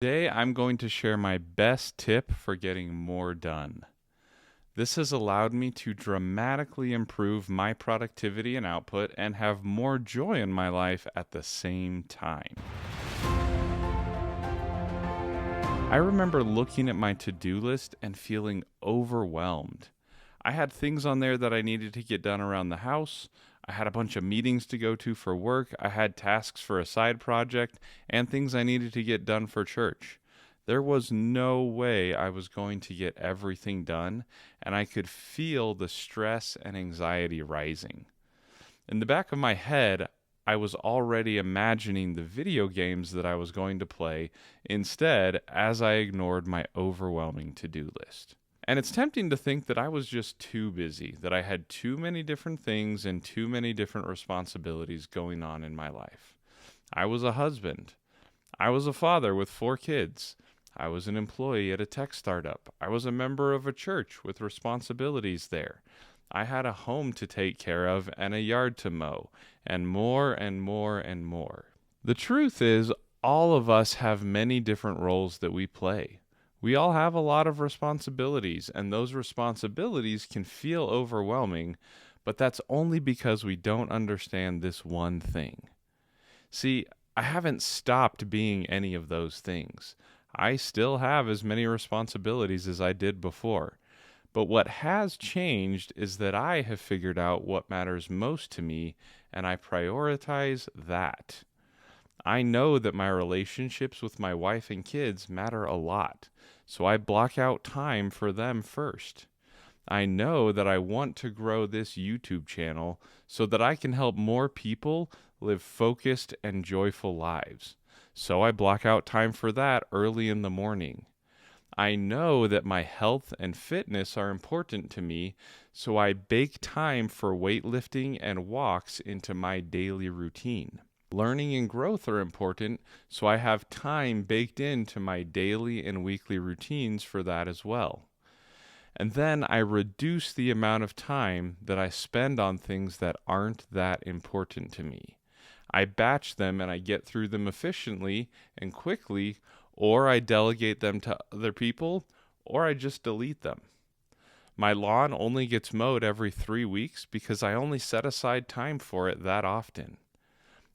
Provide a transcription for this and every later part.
Today, I'm going to share my best tip for getting more done. This has allowed me to dramatically improve my productivity and output and have more joy in my life at the same time. I remember looking at my to-do list and feeling overwhelmed. I had things on there that I needed to get done around the house. I had a bunch of meetings to go to for work. I had tasks for a side project and things I needed to get done for church. There was no way I was going to get everything done, and I could feel the stress and anxiety rising. In the back of my head, I was already imagining the video games that I was going to play instead as I ignored my overwhelming to-do list. And it's tempting to think that I was just too busy, that I had too many different things and too many different responsibilities going on in my life. I was a husband. I was a father with 4 kids. I was an employee at a tech startup. I was a member of a church with responsibilities there. I had a home to take care of and a yard to mow, and more and more and more. The truth is, all of us have many different roles that we play. We all have a lot of responsibilities, and those responsibilities can feel overwhelming, but that's only because we don't understand this one thing. See, I haven't stopped being any of those things. I still have as many responsibilities as I did before. But what has changed is that I have figured out what matters most to me, and I prioritize that. I know that my relationships with my wife and kids matter a lot, so I block out time for them first. I know that I want to grow this YouTube channel so that I can help more people live focused and joyful lives. So I block out time for that early in the morning. I know that my health and fitness are important to me, so I bake time for weightlifting and walks into my daily routine. Learning and growth are important, so I have time baked into my daily and weekly routines for that as well. And then I reduce the amount of time that I spend on things that aren't that important to me. I batch them and I get through them efficiently and quickly, or I delegate them to other people, or I just delete them. My lawn only gets mowed every 3 weeks because I only set aside time for it that often.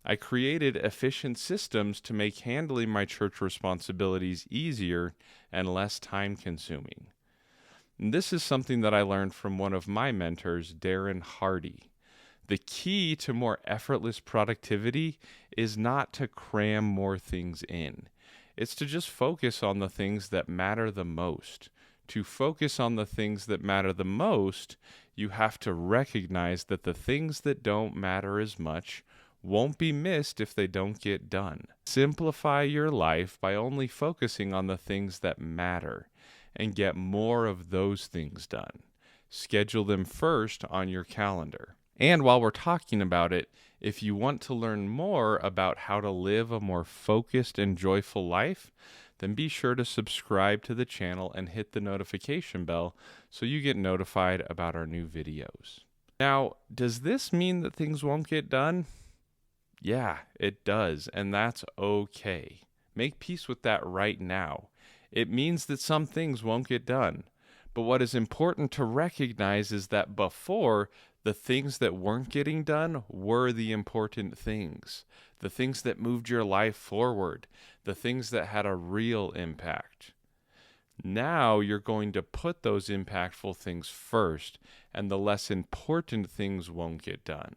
I created efficient systems to make handling my church responsibilities easier and less time consuming. And this is something that I learned from one of my mentors, Darren Hardy. The key to more effortless productivity is not to cram more things in. It's to just focus on the things that matter the most. To focus on the things that matter the most, you have to recognize that the things that don't matter as much won't be missed if they don't get done. Simplify your life by only focusing on the things that matter and get more of those things done. Schedule them first on your calendar. And while we're talking about it, if you want to learn more about how to live a more focused and joyful life, then be sure to subscribe to the channel and hit the notification bell so you get notified about our new videos. Now, does this mean that things won't get done? Yeah, it does, and that's okay. Make peace with that right now. It means that some things won't get done. But what is important to recognize is that before, the things that weren't getting done were the important things, the things that moved your life forward, the things that had a real impact. Now you're going to put those impactful things first, and the less important things won't get done.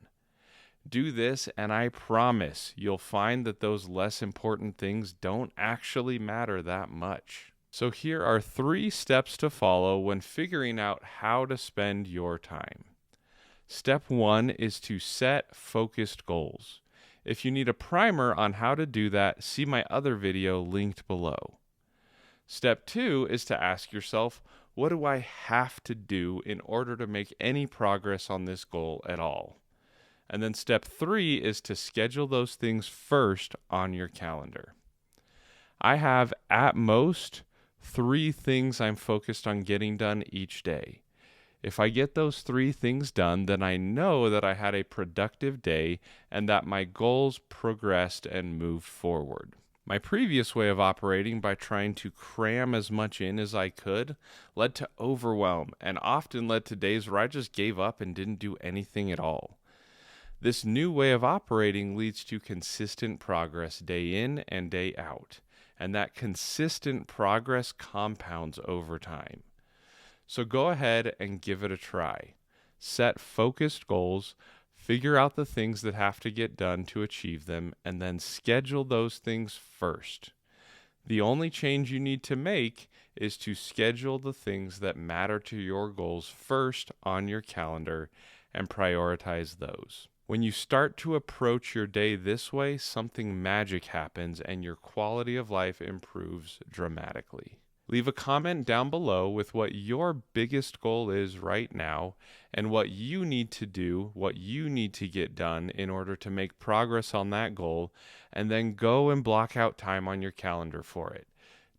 Do this, and I promise you'll find that those less important things don't actually matter that much. So here are 3 steps to follow when figuring out how to spend your time. Step 1 is to set focused goals. If you need a primer on how to do that, see my other video linked below. Step 2 is to ask yourself, what do I have to do in order to make any progress on this goal at all? And then step 3 is to schedule those things first on your calendar. I have, at most, 3 things I'm focused on getting done each day. If I get those 3 things done, then I know that I had a productive day and that my goals progressed and moved forward. My previous way of operating, by trying to cram as much in as I could, led to overwhelm and often led to days where I just gave up and didn't do anything at all. This new way of operating leads to consistent progress day in and day out, and that consistent progress compounds over time. So go ahead and give it a try. Set focused goals, figure out the things that have to get done to achieve them, and then schedule those things first. The only change you need to make is to schedule the things that matter to your goals first on your calendar and prioritize those. When you start to approach your day this way, something magic happens and your quality of life improves dramatically. Leave a comment down below with what your biggest goal is right now and what you need to do, what you need to get done in order to make progress on that goal, and then go and block out time on your calendar for it.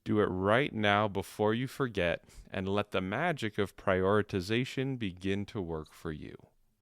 Do it right now before you forget, and let the magic of prioritization begin to work for you.